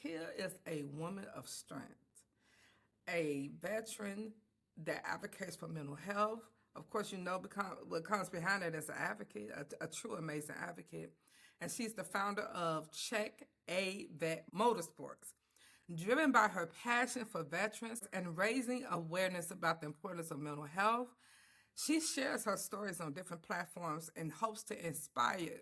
Here is a woman of strength, a veteran that advocates for mental health. Of course, what comes behind it is an advocate, a true amazing advocate. And she's the founder of Check A Vet Motorsports. Driven by her passion for veterans and raising awareness about the importance of mental health, she shares her stories on different platforms and hopes to inspire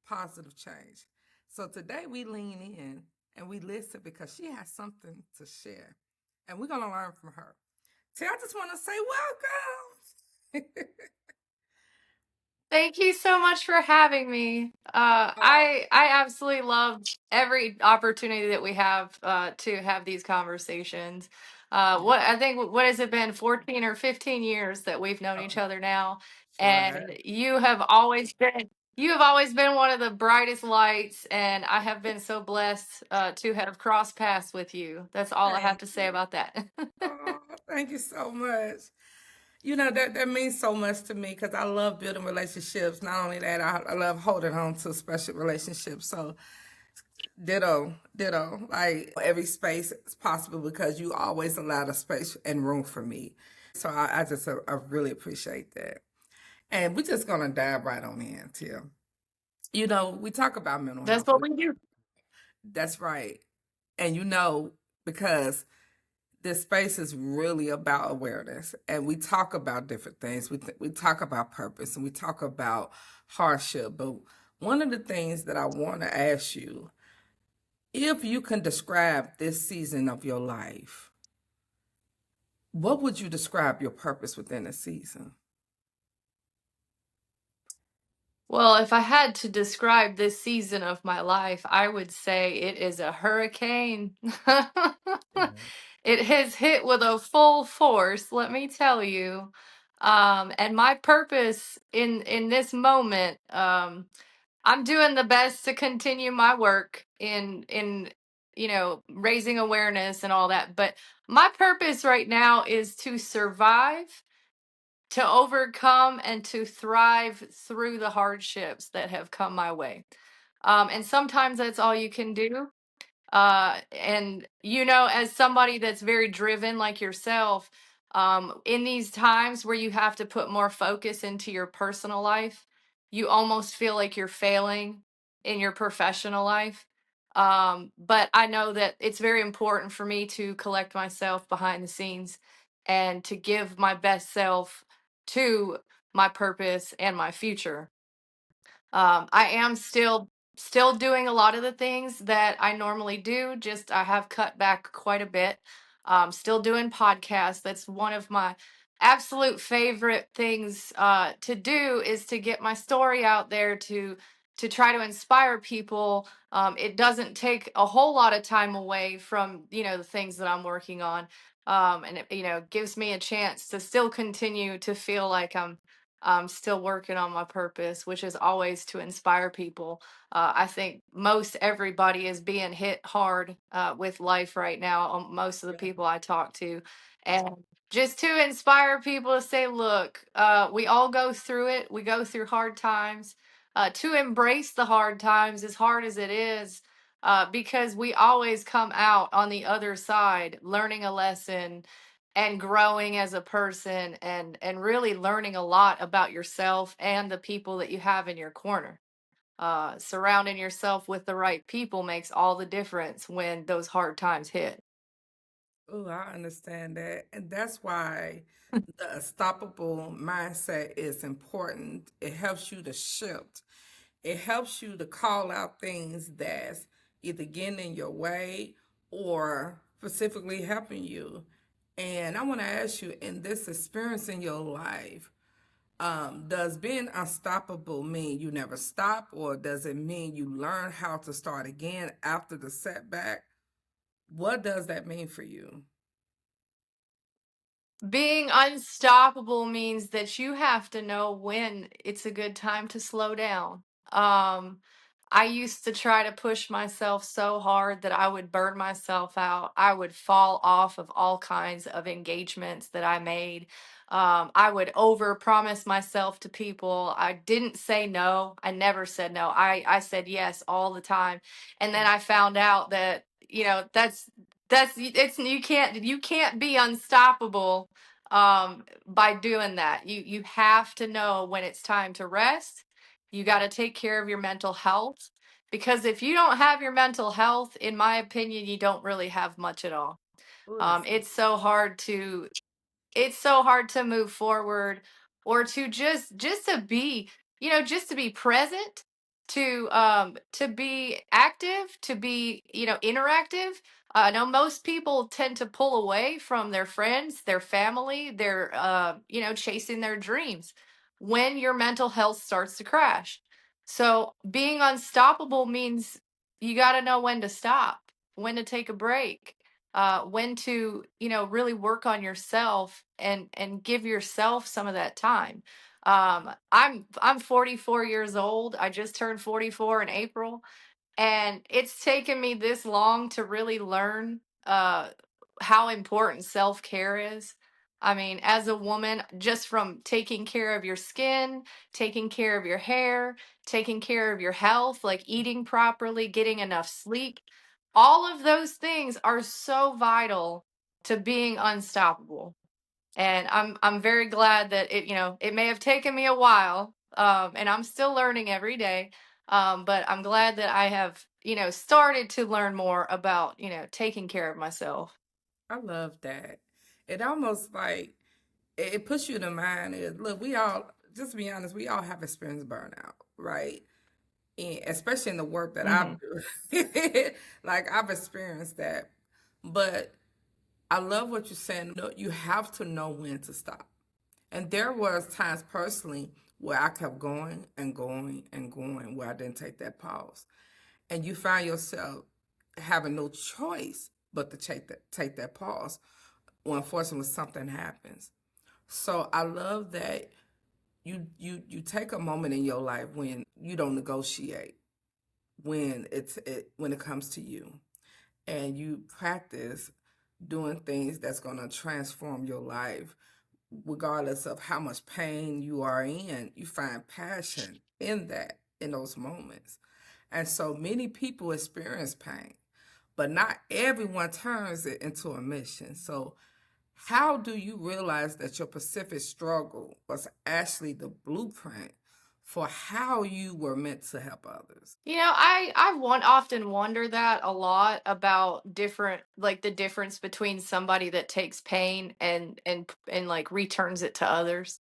positive change. So today we lean in and we listen because she has something to share. And we're going to learn from her. See, I just want to say welcome. Thank you so much for having me. I absolutely love every opportunity that we have to have these conversations. Yeah, What I think what has it been 14 or 15 years that we've known each oh, other now, sure have. and you have always been one of the brightest lights, and I have been so blessed to have crossed paths with you. That's all I have Thank to say you. about that. Oh, thank you so much. You know, that means so much to me because I love building relationships. Not only that, I love holding on to special relationships. So, ditto, ditto. Like every space is possible because you always allow the space and room for me. So, I really appreciate that. And we're just going to dive right on in, Tim. You know, we talk about mental That's health. what we do. That's right. And you know, because this space is really about awareness, and we talk about different things. We talk about purpose, and we talk about hardship. But one of the things that I want to ask you, if you can describe this season of your life, what would you describe your purpose within the season? Well, if I had to describe this season of my life, I would say it is a hurricane. Yeah. It has hit with a full force, let me tell you. And my purpose in this moment, I'm doing the best to continue my work in raising awareness and all that. But my purpose right now is to survive, to overcome, and to thrive through the hardships that have come my way. And sometimes that's all you can do. And as somebody that's very driven like yourself, in these times where you have to put more focus into your personal life, you almost feel like you're failing in your professional life. But I know that it's very important for me to collect myself behind the scenes and to give my best self to my purpose and my future. I am still doing a lot of the things that I normally do. Just I have cut back quite a bit. Still doing podcasts. That's one of my absolute favorite things to do, is to get my story out there to try to inspire people. It doesn't take a whole lot of time away from the things that I'm working on. And it gives me a chance to still continue to feel like I'm still working on my purpose, which is always to inspire people. I think most everybody is being hit hard with life right now, most of the people I talk to. And just to inspire people to say, look, we all go through it, we go through hard times. To embrace the hard times, as hard as it is, because we always come out on the other side learning a lesson and growing as a person, and really learning a lot about yourself and the people that you have in your corner. Surrounding yourself with the right people makes all the difference when those hard times hit. Oh, I understand that. And that's why the unstoppable mindset is important. It helps you to shift. It helps you to call out things that's either getting in your way or specifically helping you. And I want to ask you, in this experience in your life, does being unstoppable mean you never stop, or does it mean you learn how to start again after the setback? What does that mean for you? Being unstoppable means that you have to know when it's a good time to slow down. Um, I used to try to push myself so hard that I would burn myself out. I would fall off of all kinds of engagements that I made. I would over promise myself to people. I didn't say no. I never said no. I said yes all the time. And then I found out that that's it's you can't be unstoppable by doing that. You have to know when it's time to rest. You got to take care of your mental health, because if you don't have your mental health, in my opinion, you don't really have much at all. Ooh, that's so It's so hard to move forward, or to just to be, just to be present, to be active, to be, interactive. I know most people tend to pull away from their friends, their family, their chasing their dreams when your mental health starts to crash. So being unstoppable means you got to know when to stop, when to take a break, when to, really work on yourself, and give yourself some of that time. I'm 44 years old. I just turned 44 in April, and it's taken me this long to really learn how important self-care is. I mean, as a woman, just from taking care of your skin, taking care of your hair, taking care of your health, like eating properly, getting enough sleep, all of those things are so vital to being unstoppable. And I'm very glad that it may have taken me a while, and I'm still learning every day, but I'm glad that I have, started to learn more about, taking care of myself. I love that. It almost like it puts you in the mind is look, we all just to be honest, we all have experienced burnout, right? And especially in the work that I Hmm. do. Like I've experienced that. But I love what you're saying. No, you have to know when to stop. And there was times personally where I kept going and going and going where I didn't take that pause. And you find yourself having no choice but to take that pause when unfortunately something happens. So I love that you take a moment in your life when you don't negotiate when it comes to you, and you practice doing things that's going to transform your life regardless of how much pain you are in. You find passion in that in those moments. And so many people experience pain, but not everyone turns it into a mission. So how do you realize that your Pacific struggle was actually the blueprint for how you were meant to help others? I often wonder that a lot about different, like the difference between somebody that takes pain and like returns it to others,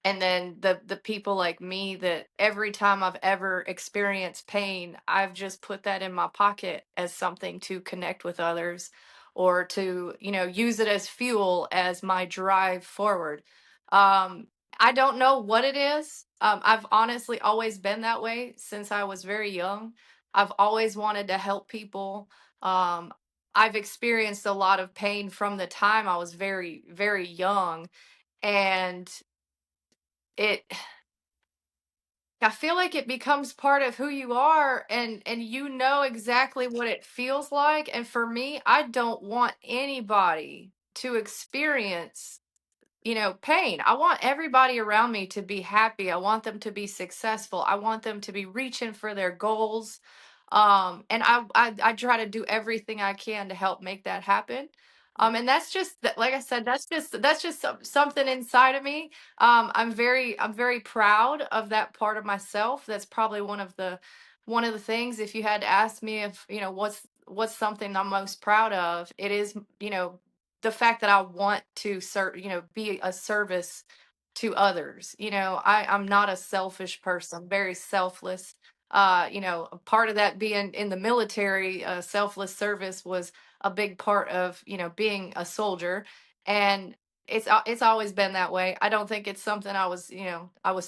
and then the people like me that every time I've ever experienced pain, I've just put that in my pocket as something to connect with others, or to, use it as fuel, as my drive forward. um I don't know what it is. I've honestly always been that way since I was very young. I've always wanted to help people. um I've experienced a lot of pain from the time I was very, very young, and it I feel like it becomes part of who you are, and you know exactly what it feels like. And for me, I don't want anybody to experience, pain. I want everybody around me to be happy. I want them to be successful. I want them to be reaching for their goals. And I try to do everything I can to help make that happen. And that's just like I said, that's just something inside of me. I'm very proud of that part of myself. That's probably one of the things. If you had to ask me if, what's something I'm most proud of, it is, the fact that I want to serve, be a service to others. I'm not a selfish person. I'm very selfless. A part of that being in the military, selfless service was a big part of, being a soldier. And it's always been that way. I don't think it's something I was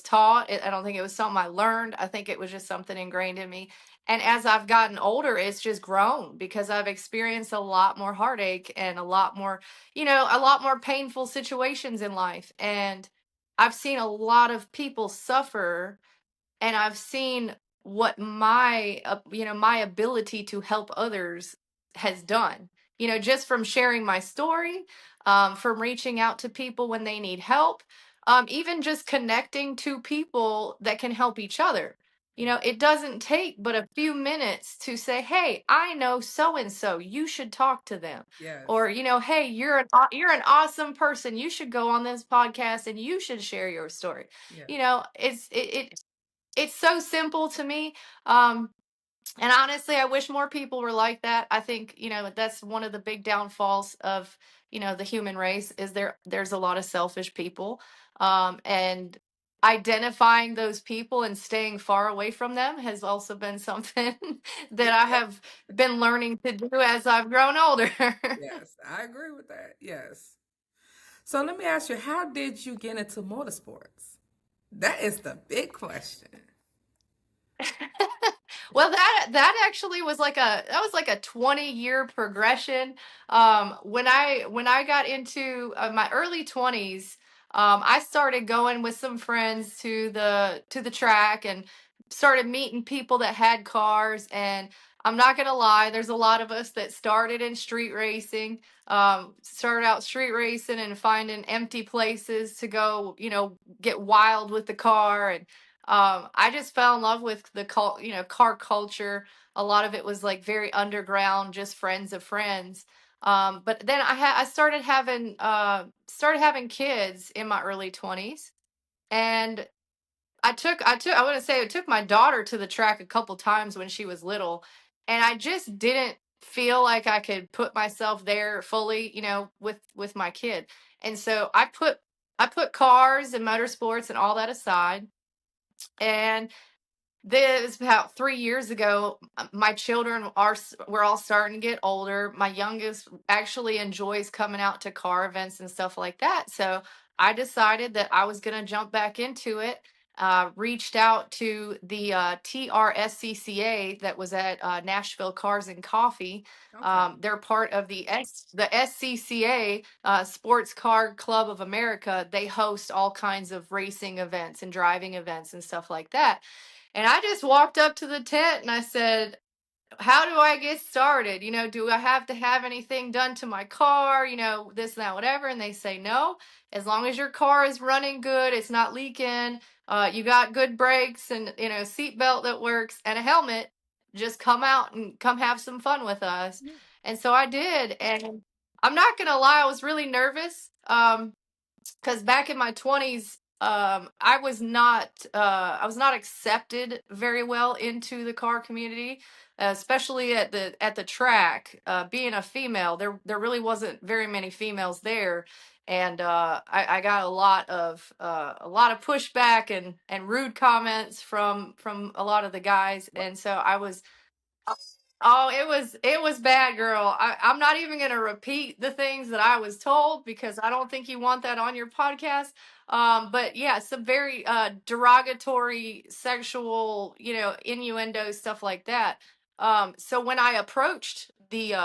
taught. I don't think it was something I learned. I think it was just something ingrained in me. And as I've gotten older, it's just grown because I've experienced a lot more heartache and a lot more painful situations in life. And I've seen a lot of people suffer, and I've seen what my ability to help others has done. Just from sharing my story, from reaching out to people when they need help, even just connecting to people that can help each other. It doesn't take but a few minutes to say, "Hey, I know so and so. You should talk to them." Yes. Or, "Hey, you're an awesome person. You should go on this podcast and you should share your story." Yes. It's so simple to me. Um, and honestly, I wish more people were like that. I think, that's one of the big downfalls of, the human race is there's a lot of selfish people. And identifying those people and staying far away from them has also been something that I Yeah. have been learning to do as I've grown older. Yes, I agree with that. Yes. So let me ask you, how did you get into motorsports? That is the big question. Well, that actually was like a 20-year progression. When I got into my early 20s, I started going with some friends to the track and started meeting people that had cars. And I'm not gonna lie, there's a lot of us that started in street racing. Started out street racing and finding empty places to go, get wild with the car. And I just fell in love with car culture. A lot of it was like very underground, just friends of friends. But then I started having kids in my early 20s, and I want to say it took my daughter to the track a couple times when she was little, and I just didn't feel like I could put myself there fully, with my kid. And so I put cars and motorsports and all that aside. And this about 3 years ago. My children we're all starting to get older. My youngest actually enjoys coming out to car events and stuff like that. So I decided that I was going to jump back into it. Reached out to the TRSCCA that was at Nashville Cars and Coffee. Okay. They're part of the SCCA, Sports Car Club of America. They host all kinds of racing events and driving events and stuff like that. And I just walked up to the tent and I said, "How do I get started? Do I have to have anything done to my car? This and that, whatever." And they say, "No, as long as your car is running good, it's not leaking, you got good brakes and, seatbelt that works and a helmet, just come out and come have some fun with us." Yeah. And so I did. And I'm not going to lie, I was really nervous. Because back in my 20s, I was not accepted very well into the car community, especially at the track. Being a female, there really wasn't very many females there. And I got a lot of pushback and rude comments from a lot of the guys. What? And so I was. Oh, it was bad, girl. I'm not even gonna repeat the things that I was told because I don't think you want that on your podcast. But yeah, some very derogatory sexual, innuendo stuff like that. So when I approached the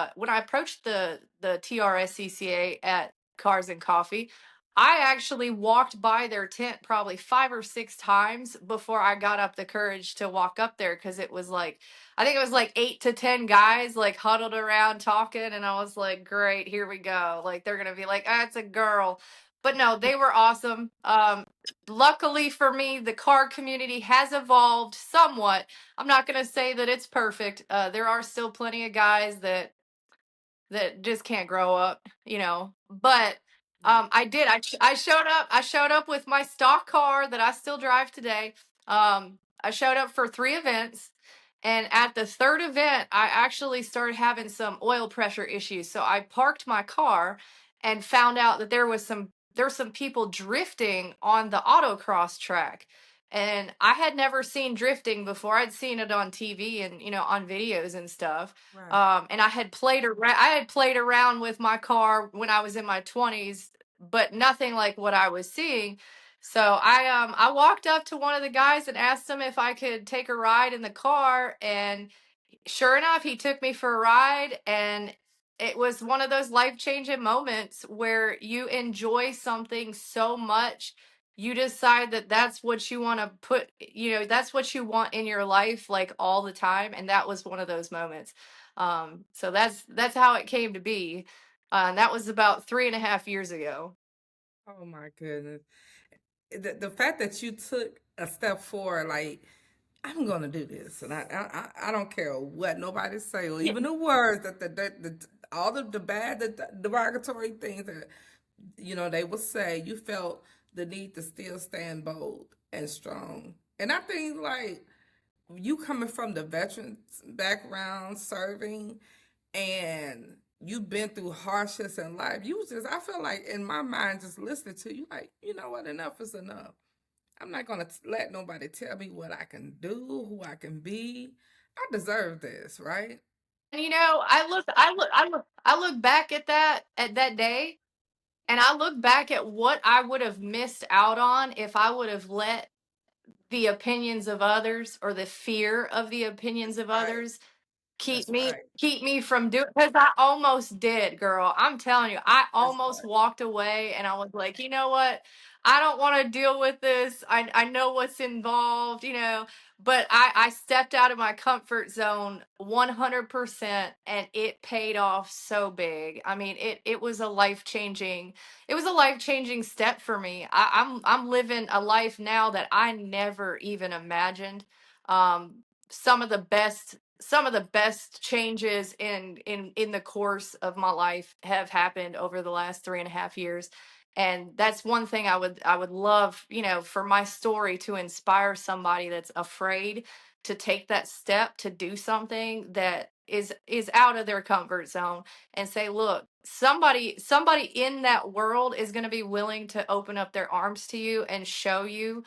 TRSCCA at Cars and Coffee, I actually walked by their tent probably 5 or 6 times before I got up the courage to walk up there, because it was like, I think it was like 8 to 10 guys like huddled around talking, and I was like, "Great, here we go." Like they're gonna be like, "Ah, it's a girl," but no, they were awesome. Luckily for me, the car community has evolved somewhat. I'm not gonna say that it's perfect. There are still plenty of guys that just can't grow up. But Yeah. I did. I showed up. I showed up with my stock car that I still drive today. I showed up for 3 events, and at the third event, I actually started having some oil pressure issues. So I parked my car and found out that there were some people drifting on the autocross track. And I had never seen drifting before. I'd seen it on TV and, on videos and stuff. Right. And I had played around with my car when I was in my 20s, but nothing like what I was seeing. So I walked up to one of the guys and asked him if I could take a ride in the car, and sure enough, he took me for a ride. And it was one of those life-changing moments where you enjoy something so much, you decide that that's what you want to that's what you want in your life, like, all the time. And that was one of those moments. So that's how it came to be. And that was about 3.5 years ago. Oh my goodness. The fact that you took a step forward, like I'm gonna do this, and I don't care what nobody say, or even the words that the all the bad, the derogatory things that they will say. You felt the need to still stand bold and strong, and I think like you coming from the veterans background, serving, and you've been through hardships in life. You just, I feel like in my mind, just listening to you, like you know what, enough is enough. I'm not gonna let nobody tell me what I can do, who I can be. I deserve this, right? And I look back at that day, and I look back at what I would have missed out on if I would have let the opinions of others, or the fear of the opinions of Right. others, That's right. keep me from doing, because I almost did, girl. I'm telling you, I That's almost right. walked away, and I was like, you know what? I don't want to deal with this. I know what's involved, but I stepped out of my comfort zone 100%, and it paid off so big. I mean, it was a life-changing step for me. I'm living a life now that I never even imagined. Some of the best changes in the course of my life have happened over the last 3.5 years. And that's one thing I would love, for my story to inspire somebody that's afraid to take that step to do something that is out of their comfort zone, and say, look, somebody in that world is going to be willing to open up their arms to you and show you,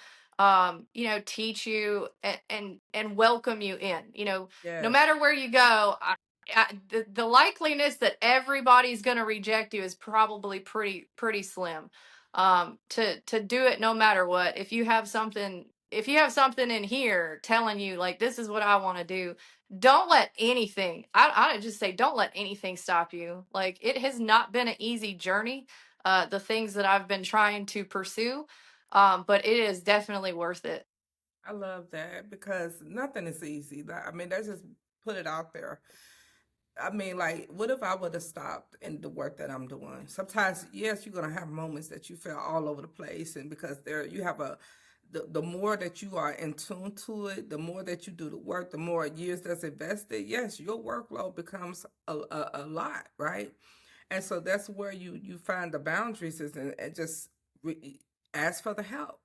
teach you, and welcome you in. No Yes. matter where you go, the likeliness that everybody's going to reject you is probably pretty slim. To do it no matter what. If you have something in here telling you, like, this is what I want to do, don't let anything. I just say, don't let anything stop you. Like, it has not been an easy journey. The things that I've been trying to pursue, but it is definitely worth it. I love that because nothing is easy. I mean, that's just put it out there. I mean, like, what if I would have stopped in the work that I'm doing? Sometimes, yes, you're gonna have moments that you feel all over the place, and because there you have the more that you are in tune to it, the more that you do the work, the more years that's invested. Yes, your workload becomes a lot, right? And so that's where you find the boundaries is and just ask for the help.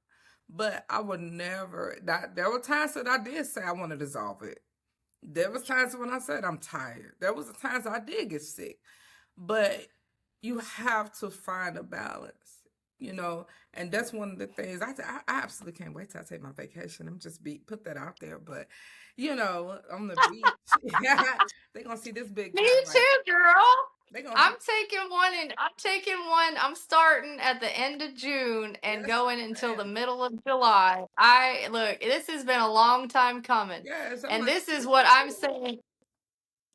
But I would never. There were times that I did say I want to dissolve it. There was times when I said I'm tired. There was times I did get sick. But you have to find a balance, you know, and that's one of the things I absolutely can't wait till I take my vacation. I'm just put that out there, but on the beach, they're gonna see this big Me guy like too, girl. they're gonna I'm see. taking one, and I'm starting at the end of June and Yes, going until the man. middle of July. I look, this has been a long time coming. Yes, I'm And like, this is this what is I'm it. saying.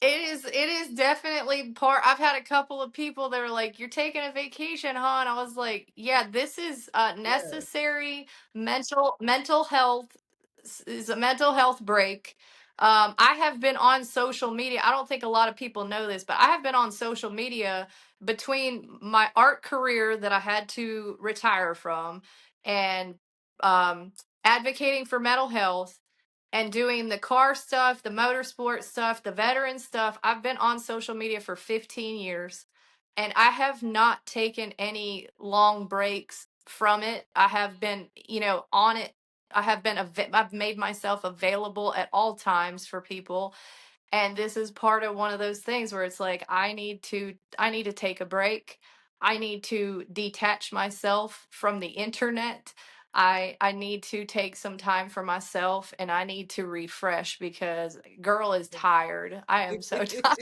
It is definitely part. I've had a couple of people that are like, "You're taking a vacation, huh?" And I was like, "Yeah, this is Yes, necessary mental health. Is a mental health break." I have been on social media. I don't think a lot of people know this, but I have been on social media between my art career that I had to retire from, and um, advocating for mental health, and doing the car stuff, the motorsport stuff, the veteran stuff. I've been on social media for 15 years, and I have not taken any long breaks from it. I have been, on it. I've made myself available at all times for people, and this is part of one of those things where it's like, I need to take a break. I need to detach myself from the internet. I need to take some time for myself, and I need to refresh, because girl is tired. I am so tired.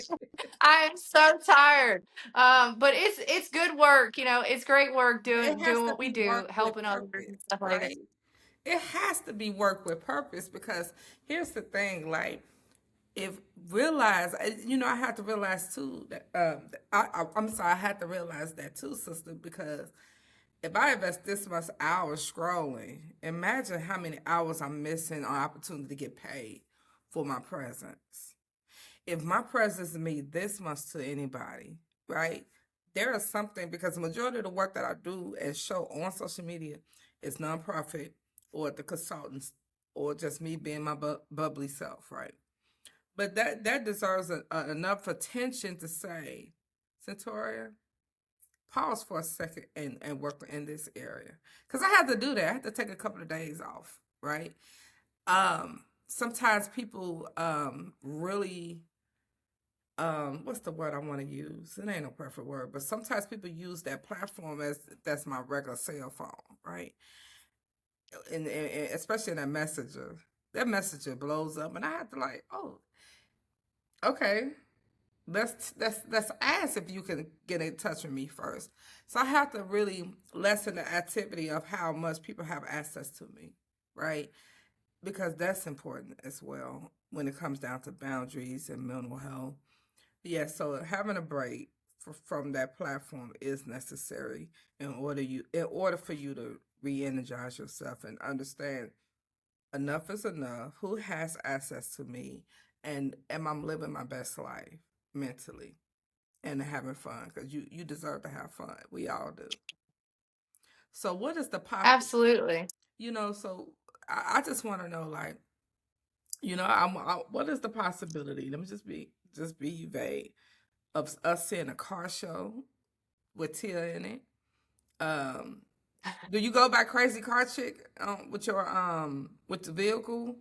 I am so tired. But it's good work. It's great work it doing has doing to what we be do, work with helping others and purpose, stuff like that. right? It has to be work with purpose because here's the thing, like if realize, I had to realize too that I'm sorry, I had to realize that too, sister, because if I invest this much hours scrolling, imagine how many hours I'm missing on opportunity to get paid for my presence. If my presence means this much to anybody, right? There is something because the majority of the work that I do and show on social media is nonprofit or the consultants. or just me being my bubbly self, right? But that deserves enough attention to say, Centauria, pause for a second and work in this area. Because I had to do that. I had to take a couple of days off, right? Sometimes people really what's the word I want to use? It ain't no perfect word, but sometimes people use that platform as that's my regular cell phone, right? And especially in that messenger blows up, and I have to like, oh, okay, let's ask if you can get in touch with me first. So I have to really lessen the activity of how much people have access to me, right? Because that's important as well when it comes down to boundaries and mental health. Yeah, so having a break from that platform is necessary in order for you to re-energize yourself and understand enough is enough. Who has access to me, and am I living my best life mentally and having fun? Because you deserve to have fun. We all do. So what is the Absolutely. So I just want to know, like, what is the possibility? Let me just be vague of us seeing a car show with Tia in it. Um, do you go by Crazy Car Chick with your with the vehicle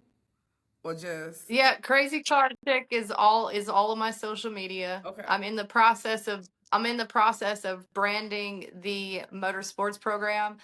or just Yeah, Crazy Car Chick is all of my social media. okay? I'm in the process of branding the motorsports program.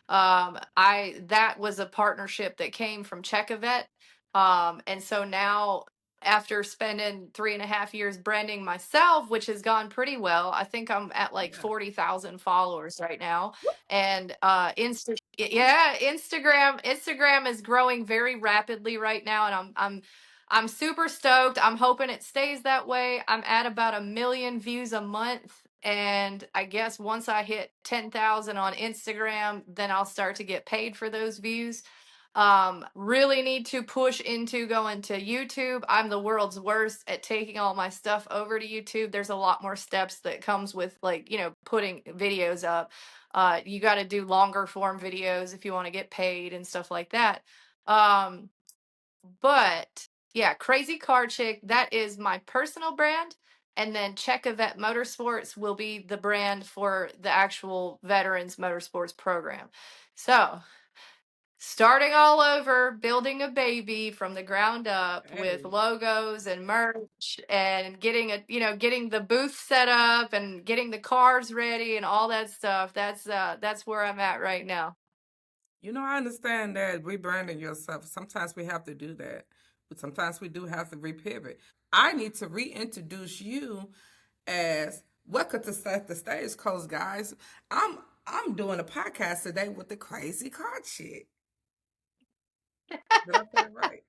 I that was a partnership that came from Check A Vet. And so now after spending 3.5 years branding myself, which has gone pretty well, I think I'm at like Yeah. 40,000 followers right now. And yeah, Instagram is growing very rapidly right now, and I'm super stoked. I'm hoping it stays that way. I'm at about 1 million views a month. And I guess once I hit 10,000 on Instagram, then I'll start to get paid for those views. Really need to push into going to YouTube. I'm the world's worst at taking all my stuff over to YouTube. There's a lot more steps that comes with, like, putting videos up. You got to do longer form videos if you want to get paid and stuff like that. Um, but yeah, Crazy Car Chick, that is my personal brand. And then Check A Vet Motorsports will be the brand for the actual Veterans Motorsports program. So, starting all over, building a baby from the ground up with Hey, logos and merch and getting the booth set up and getting the cars ready and all that stuff. That's where I'm at right now. I understand that rebranding yourself. Sometimes we have to do that, but sometimes we do have to repivot. I need to reintroduce you as welcome to set the stage, cause guys, I'm doing a podcast today with the Crazy Car Chick. Did I say it right?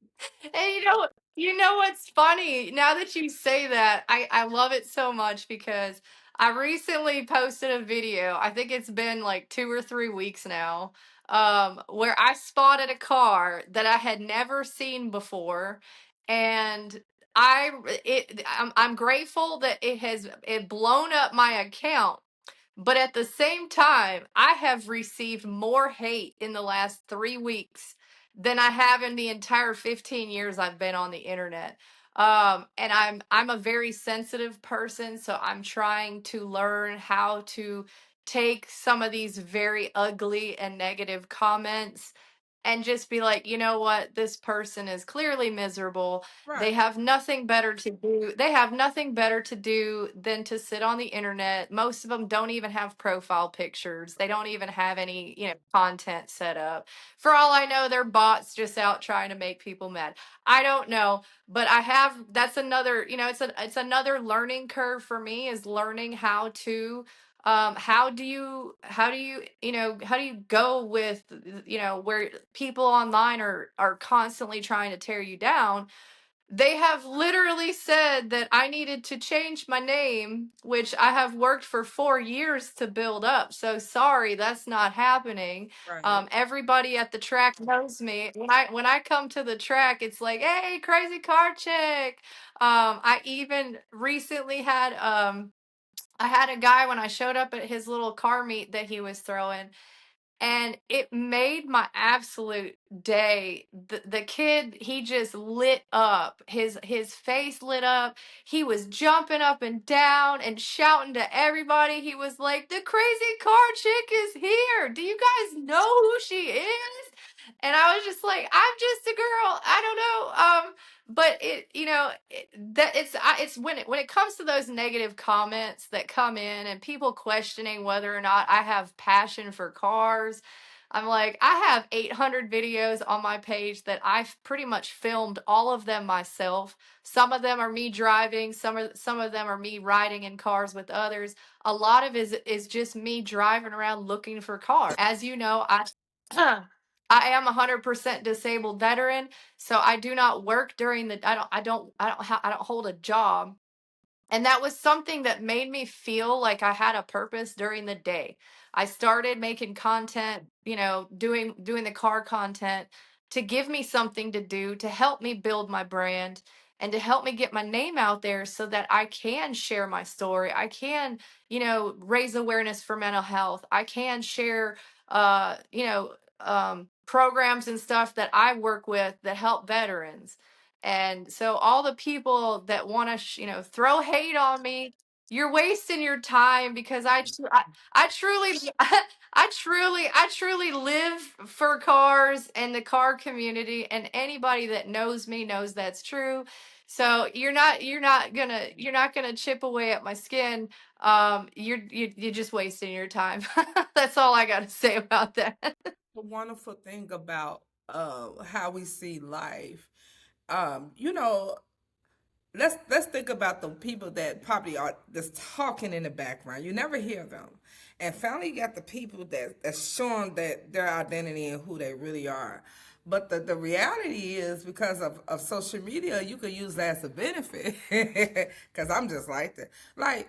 And you know what's funny? Now that you say that, I love it so much because I recently posted a video. I think it's been like 2 or 3 weeks now, where I spotted a car that I had never seen before, and I'm grateful that it blown up my account. But at the same time, I have received more hate in the last 3 weeks than I have in the entire 15 years I've been on the internet. And I'm a very sensitive person, so I'm trying to learn how to take some of these very ugly and negative comments and just be like, you know what, this person is clearly miserable. They Right. have nothing better to do. They have nothing better to do than to sit on the internet. Most of them don't even have profile pictures. They don't even have any, content set up. For all I know, they're bots just out trying to make people mad. I don't know, but that's another, it's another learning curve for me, is learning how to how do you go with, where people online are constantly trying to tear you down. They have literally said that I needed to change my name, which I have worked for 4 years to build up. So sorry, that's not happening. Right. Everybody at the track knows me. When I come to the track, it's like, hey, Crazy Car Chick. I even recently had I had a guy when I showed up at his little car meet that he was throwing. and it made my absolute day. The kid, he just lit up. His face lit up. He was jumping up and down and shouting to everybody. He was like, "The crazy car chick is here. Do you guys know who she is?" And I was just like, "I'm just a girl. I don't know." But it, that it's when it comes to those negative comments that come in and people questioning whether or not I have passion for cars. I'm like, I have 800 videos on my page that I've pretty much filmed all of them myself. Some of them are me driving, some of them are me riding in cars with others. A lot of it is just me driving around looking for cars. As you know, I I am a 100% disabled veteran, so I do not work during the I don't hold a job. And that was something that made me feel like I had a purpose during the day. I started making content, doing the car content to give me something to do, to help me build my brand and to help me get my name out there so that I can share my story. I can, raise awareness for mental health. I can share programs and stuff that I work with that help veterans. And so all the people that want to, throw hate on me, you're wasting your time because I truly, I truly live for cars and the car community, and anybody that knows me knows that's true. So you're not gonna chip away at my skin. You're just wasting your time. That's all I got to say about that. The wonderful thing about how we see life, let's think about the people that probably are just talking in the background. You never hear them. And finally you got the people that's showing that their identity and who they really are. But the reality is because of social media, you could use that as a benefit. Cause I'm just like that. Like,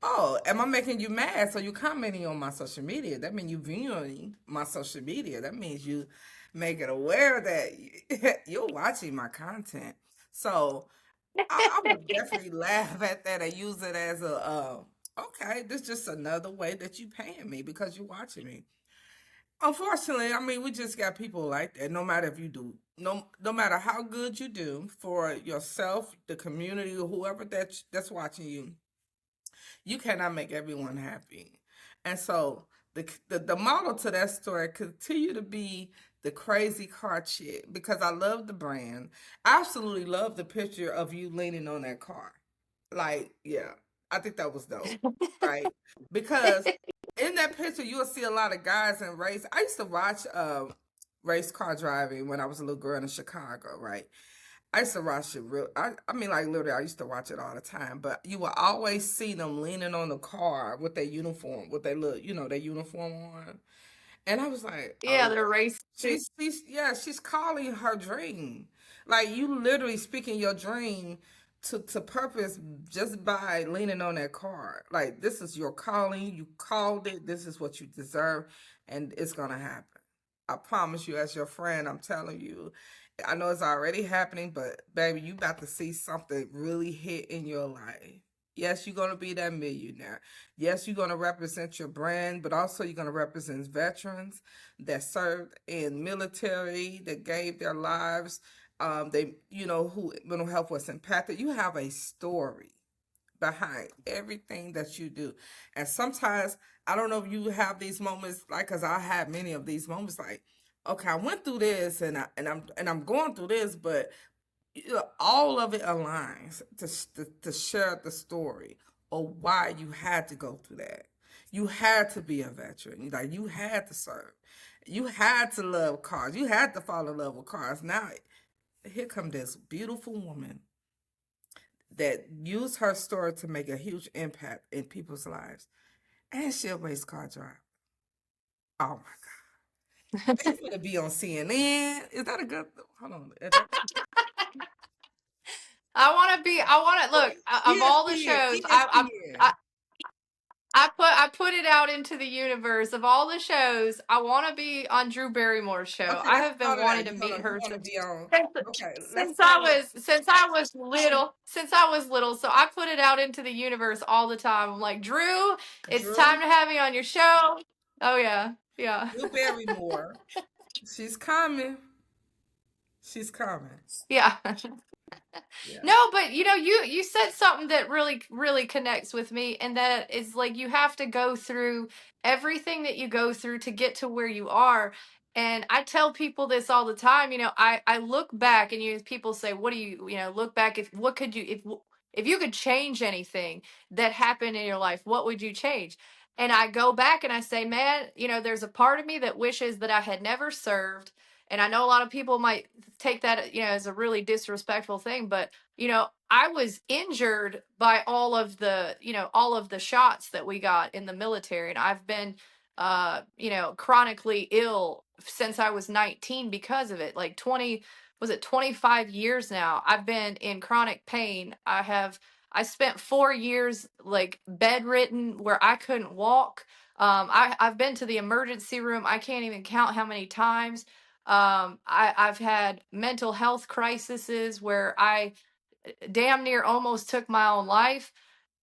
oh, am I making you mad? So you commenting on my social media. That means you viewing my social media. That means you make it aware that you're watching my content. So I would definitely laugh at that and use it as okay, this is just another way that you paying me because you're watching me. Unfortunately, I mean, we just got people like that. No matter if you do, no matter how good you do for yourself, the community, or whoever that's watching you, you cannot make everyone happy. And so the model to that story continue to be the crazy car chick because I love the brand. I absolutely love the picture of you leaning on that car. Like, yeah, I think that was dope, right? Because in that picture, you'll see a lot of guys in race. I used to watch race car driving when I was a little girl in Chicago, right? I used to watch it real. I mean, like literally, I used to watch it all the time. But you will always see them leaning on the car with their uniform, with their look, their uniform on. And I was like, Yeah, oh, the race. she's calling her dream. Like you literally speaking your dream to purpose just by leaning on that car. Like this is your calling. You called it. This is what you deserve, and it's gonna happen. I promise you, as your friend, I'm telling you. I know it's already happening, but baby, you about to see something really hit in your life. Yes, you're gonna be that millionaire. Yes, you're gonna represent your brand, but also you're gonna represent veterans that served in military, that gave their lives. Who mental health was impacted. You have a story behind everything that you do. And sometimes I don't know if you have these moments like cuz I have many of these moments like okay, I went through this and I'm going through this, but all of it aligns to share the story of why you had to go through that. You had to be a veteran. Like you had to serve. You had to love cars. You had to fall in love with cars. Now here come this beautiful woman that used her story to make a huge impact in people's lives. And she's a race car driver. Oh my God. They finna be on CNN. Is that a good hold on. I want to look of all the ESPN, shows. ESPN. I put it out into the universe of all the shows. I want to be on Drew Barrymore's show. Okay, I let's have been start it wanting out. to You wanna meet you her wanna be on okay, let's since start with I was little. Since I was little, so I put it out into the universe all the time. I'm like, Drew, it's time Drew. to have me on your show. Oh yeah. Yeah. Drew Barrymore. She's coming. She's coming. Yeah. Yeah. No, but you said something that really connects with me, and that is like you have to go through everything that you go through to get to where you are. And I tell people this all the time. I look back, and people say, "What do you look back? If what could you if you could change anything that happened in your life, what would you change?" And I go back and I say, "Man, there's a part of me that wishes that I had never served." And I know a lot of people might take that, as a really disrespectful thing, but I was injured by all of the shots that we got in the military. And I've been, chronically ill since I was 19 because of it. Like 25 years now. I've been in chronic pain. I spent 4 years like bedridden where I couldn't walk. I've been to the emergency room. I can't even count how many times. I've had mental health crises where I damn near almost took my own life.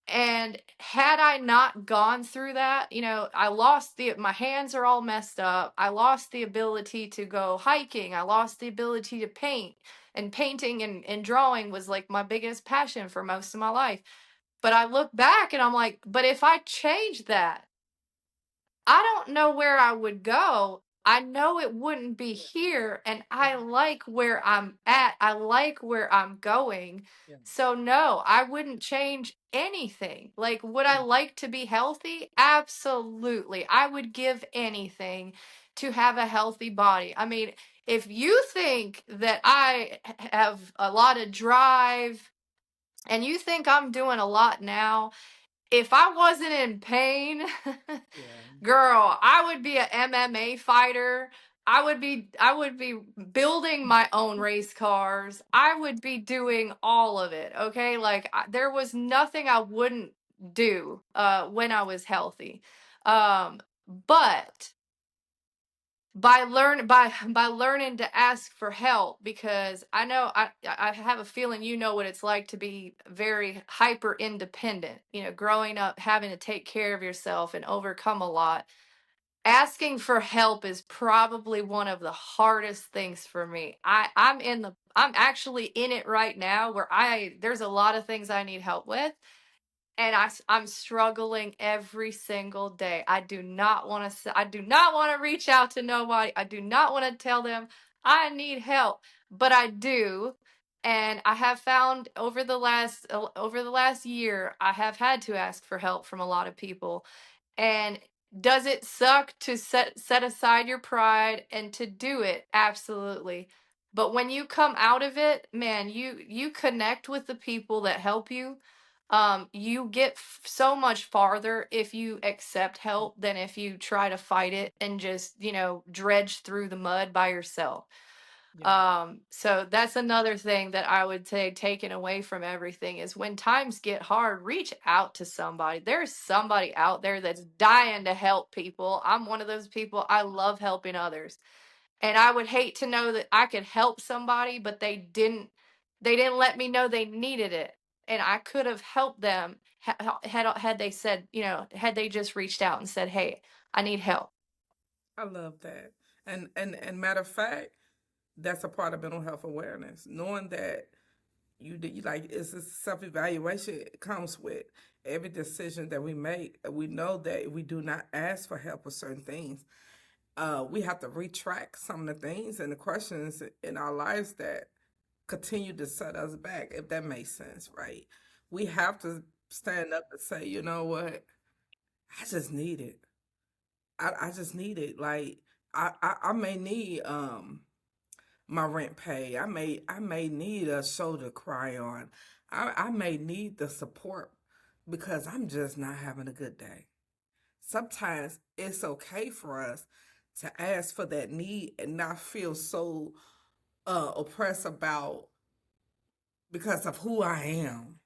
And had I not gone through that, I lost my hands are all messed up. I lost the ability to go hiking. I lost the ability to paint. And painting and drawing was like my biggest passion for most of my life. But I look back and I'm like, but if I changed that, I don't know where I would go. I know it wouldn't be Yeah. here, and Yeah. I like where I'm at. I like where I'm going. Yeah. So no, I wouldn't change anything. Like, would I Yeah. like to be healthy? Absolutely. I would give anything to have a healthy body. I mean, if you think that I have a lot of drive and you think I'm doing a lot now, if I wasn't in pain, Yeah. girl, I would be a MMA fighter. I would be building my own race cars. I would be doing all of it, okay? Like there was nothing I wouldn't do when I was healthy. Um but by learning to ask for help, because I know I have a feeling what it's like to be very hyper independent, growing up having to take care of yourself and overcome a lot. Asking for help is probably one of the hardest things for me. I'm actually in it right now where there's a lot of things I need help with, and I'm struggling every single day. I do not want to reach out to nobody. I do not want to tell them I need help, but I do. And I have found over the last year, I have had to ask for help from a lot of people. And does it suck to set aside your pride and to do it? Absolutely. But when you come out of it, man, you connect with the people that help you. You get so much farther if you accept help than if you try to fight it and just, dredge through the mud by yourself. Yeah. So that's another thing that I would say taken away from everything is when times get hard, reach out to somebody. There's somebody out there that's dying to help people. I'm one of those people. I love helping others. And I would hate to know that I could help somebody, but they didn't let me know they needed it. And I could have helped them had they said, had they just reached out and said, "Hey, I need help." I love that. And matter of fact, that's a part of mental health awareness. Knowing that you like it's a self evaluation. It comes with every decision that we make. We know that if we do not ask for help with certain things, we have to retract some of the things and the questions in our lives that continue to set us back. If that makes sense, right? We have to stand up and say, you know what, I just need it. I just need it. Like I may need my rent paid. I may need a shoulder to cry on. I may need the support because I'm just not having a good day. Sometimes it's okay for us to ask for that need and not feel so oppressed about because of who I am.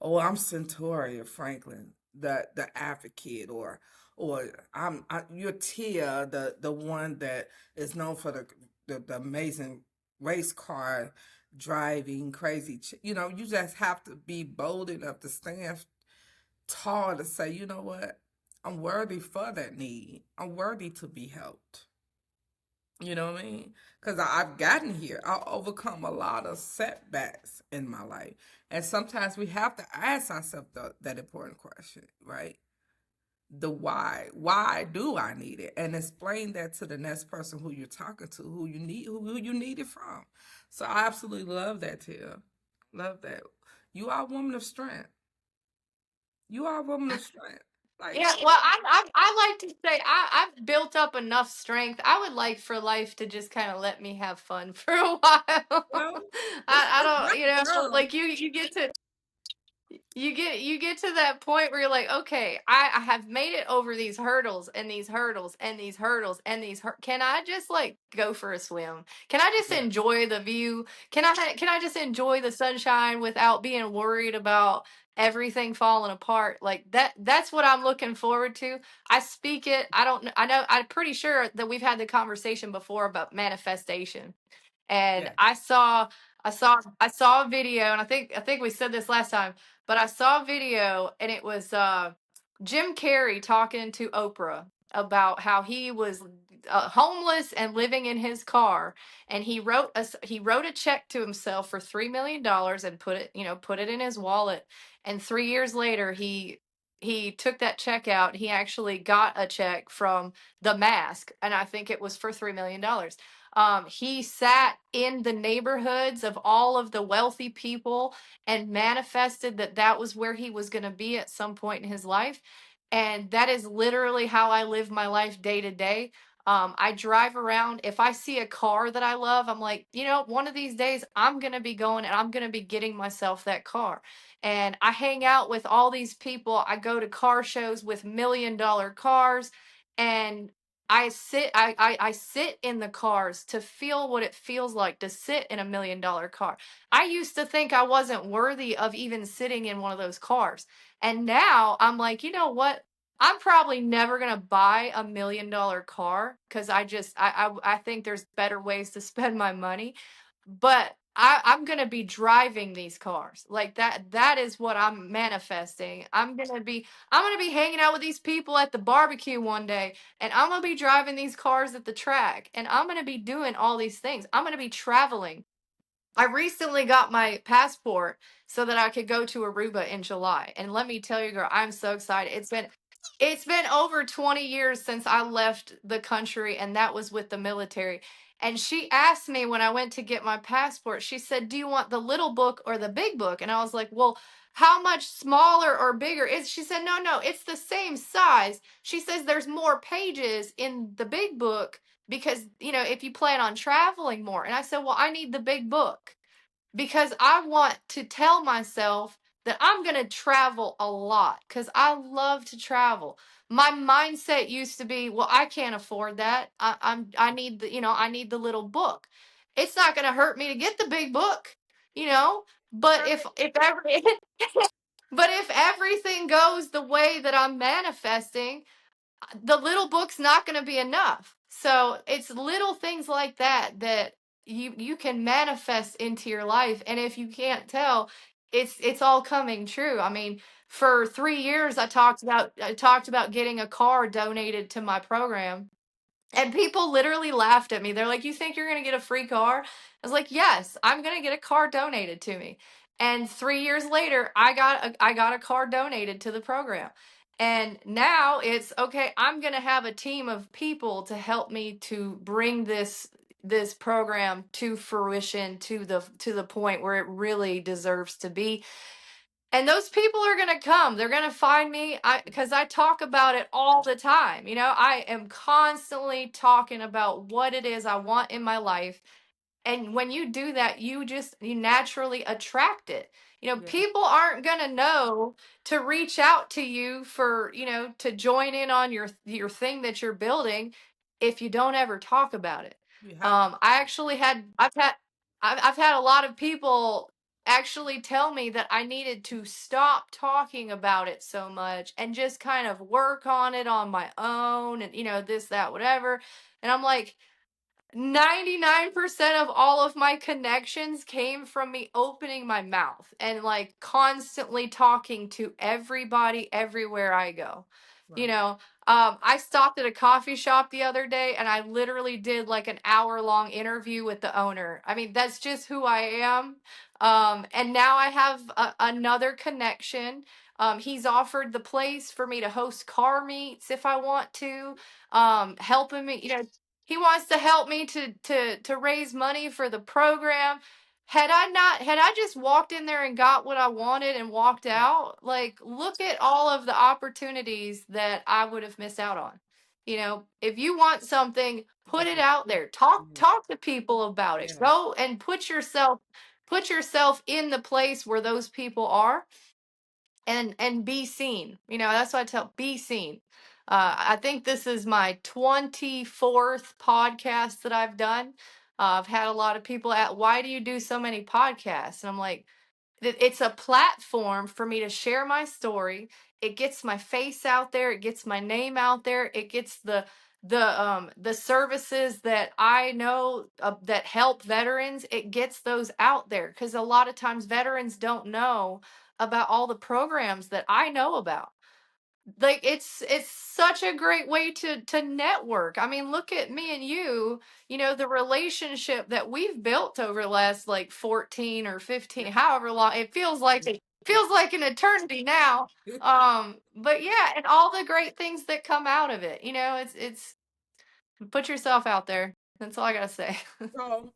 Oh, I'm Centauria Franklin, the advocate, or you're Tia, the one that is known for the amazing race car driving crazy. You just have to be bold enough to stand tall to say, you know what? I'm worthy for that need. I'm worthy to be helped. You know what I mean? Because I've gotten here. I've overcome a lot of setbacks in my life. And sometimes we have to ask ourselves that important question, right? The why. Why do I need it? And explain that to the next person who you're talking to, who you need it from. So I absolutely love that, Tia. Love that. You are a woman of strength. You are a woman of strength. Like, Yeah, well, I like to say I've built up enough strength. I would like for life to just kind of let me have fun for a while. well, I don't, girl. like you get to you get to that point where you're like, okay, I have made it over these hurdles and these hurdles and these hurdles and can I just like go for a swim? Can I just Yes. enjoy the view? Can I just enjoy the sunshine without being worried about everything falling apart? Like that's what I'm looking forward to. I speak it. I don't I know I'm pretty sure that we've had the conversation before about manifestation. And Yes. I saw a video, and I think we said this last time, but I saw a video, and it was Jim Carrey talking to Oprah about how he was homeless and living in his car, and he wrote a check to himself for $3 million and put it in his wallet, and 3 years later he took that check out. He actually got a check from The Mask, and I think it was for $3 million. He sat in the neighborhoods of all of the wealthy people and manifested that that was where he was going to be at some point in his life. And that is literally how I live my life day to day. I drive around. If I see a car that I love, I'm like, one of these days I'm going to be going and I'm going to be getting myself that car. And I hang out with all these people. I go to car shows with $1 million cars. And I sit in the cars to feel what it feels like to sit in $1 million car. I used to think I wasn't worthy of even sitting in one of those cars. And now I'm like, you know what? I'm probably never gonna buy $1 million car because I think there's better ways to spend my money. But I'm gonna be driving these cars. Like that is what I'm manifesting. I'm gonna be hanging out with these people at the barbecue one day, and I'm gonna be driving these cars at the track, and I'm gonna be doing all these things. I'm gonna be traveling. I recently got my passport so that I could go to Aruba in July. And let me tell you, girl, I'm so excited. It's been over 20 years since I left the country, and that was with the military. And she asked me when I went to get my passport, she said, "Do you want the little book or the big book?" And I was like, "Well, how much smaller or bigger is?" She said, "No, no, it's the same size." She says there's more pages in the big book because, if you plan on traveling more. And I said, "Well, I need the big book because I want to tell myself that I'm going to travel a lot because I love to travel." My mindset used to be, well, I can't afford that. I need the little book. It's not going to hurt me to get the big book, you know. But if ever, but if everything goes the way that I'm manifesting, the little book's not going to be enough. So it's little things like that you can manifest into your life. And if you can't tell, it's all coming true. I mean, for 3 years I talked about getting a car donated to my program, and people literally laughed at me. They're like, "You think you're going to get a free car?" I was like, "Yes, I'm going to get a car donated to me." And 3 years later, I got a car donated to the program. And now it's okay, I'm going to have a team of people to help me to bring this program to fruition, to the point where it really deserves to be. And those people are going to come. They're going to find me because I talk about it all the time. I am constantly talking about what it is I want in my life. And when you do that, you naturally attract it. Yeah. People aren't going to know to reach out to you for, to join in on your thing that you're building if you don't ever talk about it. You have to. I actually had I've had a lot of people actually tell me that I needed to stop talking about it so much and just kind of work on it on my own, and this, that, whatever. And I'm like, 99% of all of my connections came from me opening my mouth and like constantly talking to everybody everywhere I go. You Right. know, I stopped at a coffee shop the other day and I literally did like an hour-long interview with the owner. I mean, that's just who I am. And now I have another connection. He's offered the place for me to host car meets if I want to. Helping me, he wants to help me to raise money for the program. Had I just walked in there and got what I wanted and walked out, like look at all of the opportunities that I would have missed out on. If you want something, put it out there. Talk to people about it. Yeah. Go and put yourself in the place where those people are and be seen. That's what I tell, be seen. I think this is my 24th podcast that I've done. I've had a lot of people at, why do you do so many podcasts? And I'm like, it's a platform for me to share my story. It gets my face out there. It gets my name out there. It gets the services that I know that help veterans. It gets those out there because a lot of times veterans don't know about all the programs that I know about. Like it's such a great way to network. I mean, look at me and you, the relationship that we've built over the last like 14 or 15, however long. It feels like an eternity now. But yeah, and all the great things that come out of it. It's put yourself out there. That's all I gotta say. So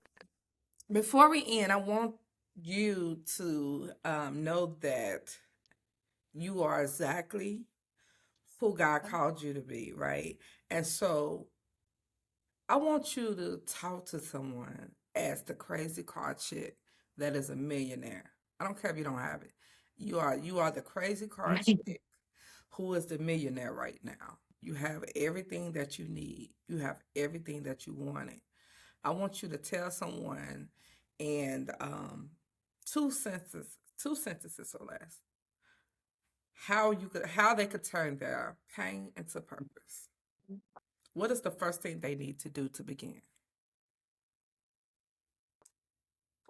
before we end, I want you to know that you are exactly who God called you to be, right? And so I want you to talk to someone as the crazy car chick that is a millionaire. I don't care if you don't have it. You are the crazy car chick who is the millionaire right now. You have everything that you need. You have everything that you wanted. I want you to tell someone and two sentences or less, how they could turn their pain into purpose. What is the first thing they need to do to begin?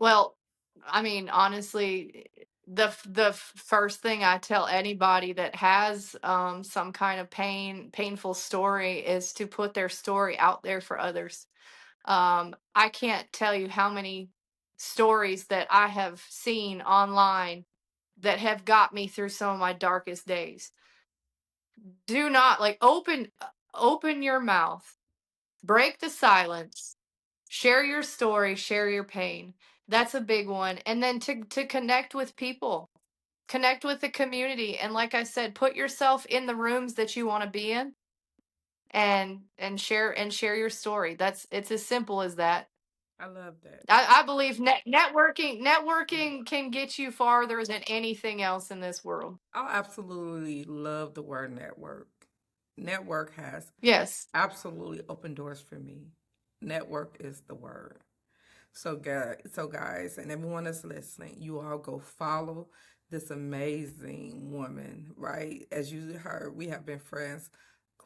Well, I mean, honestly, the first thing I tell anybody that has some kind of painful story is to put their story out there for others. I can't tell you how many stories that I have seen online that have got me through some of my darkest days. Do not like open your mouth, break the silence, share your story, share your pain. That's a big one. And then to connect with people, connect with the community, and like I said, put yourself in the rooms that you want to be in and share your story. It's as simple as that. I love that. I believe networking can get you farther than anything else in this world. I absolutely love the word network. Network has Yes. absolutely opened doors for me. Network is the word. So guys, and everyone that's listening, you all go follow this amazing woman, right? As you heard, we have been friends,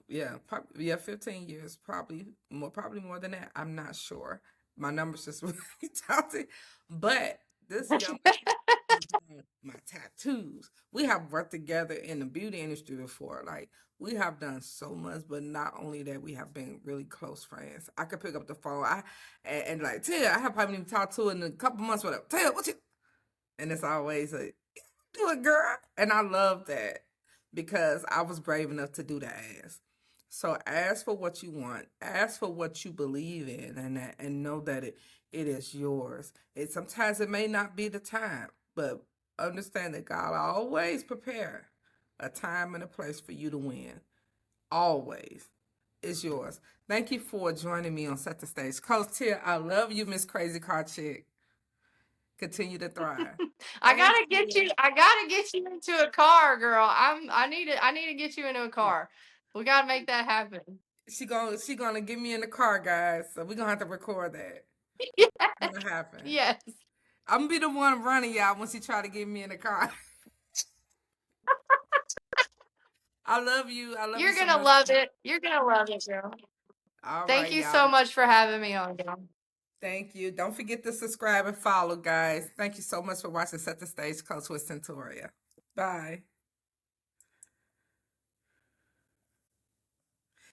yeah, probably, yeah, 15 years, probably more than that. I'm not sure. My numbers just really tilted, but this young lady done my tattoos. We have worked together in the beauty industry before. Like we have done so much, but not only that, we have been really close friends. I could pick up the phone, and like Tia, I have probably even talked to her in a couple months. Whatever, Tia, what you? And it's always like, do it, girl. And I love that because I was brave enough to do that. So ask for what you want, ask for what you believe in, and know that it is yours. Sometimes it may not be the time, but understand that God always prepare a time and a place for you to win. Always. It's yours. Thank you for joining me on Set the Stage. Coach Tia, I love you, Miss Crazy Car Chick. Continue to thrive. Go I ahead, gotta get Tia. you. I gotta get you into a car, girl. I need to get you into a car. We gotta make that happen. She gonna get me in the car, guys. So we're gonna have to record that. It's gonna happen. Yes. I'm gonna be the one running y'all when she try to get me in the car. I love you. I love you You're so gonna much. love it. You're gonna love it, girl. All Thank right, you y'all. so much for having me on, y'all. Thank you. Don't forget to subscribe and follow, guys. Thank you so much for watching Set the Stage Coach with Centauria. Bye.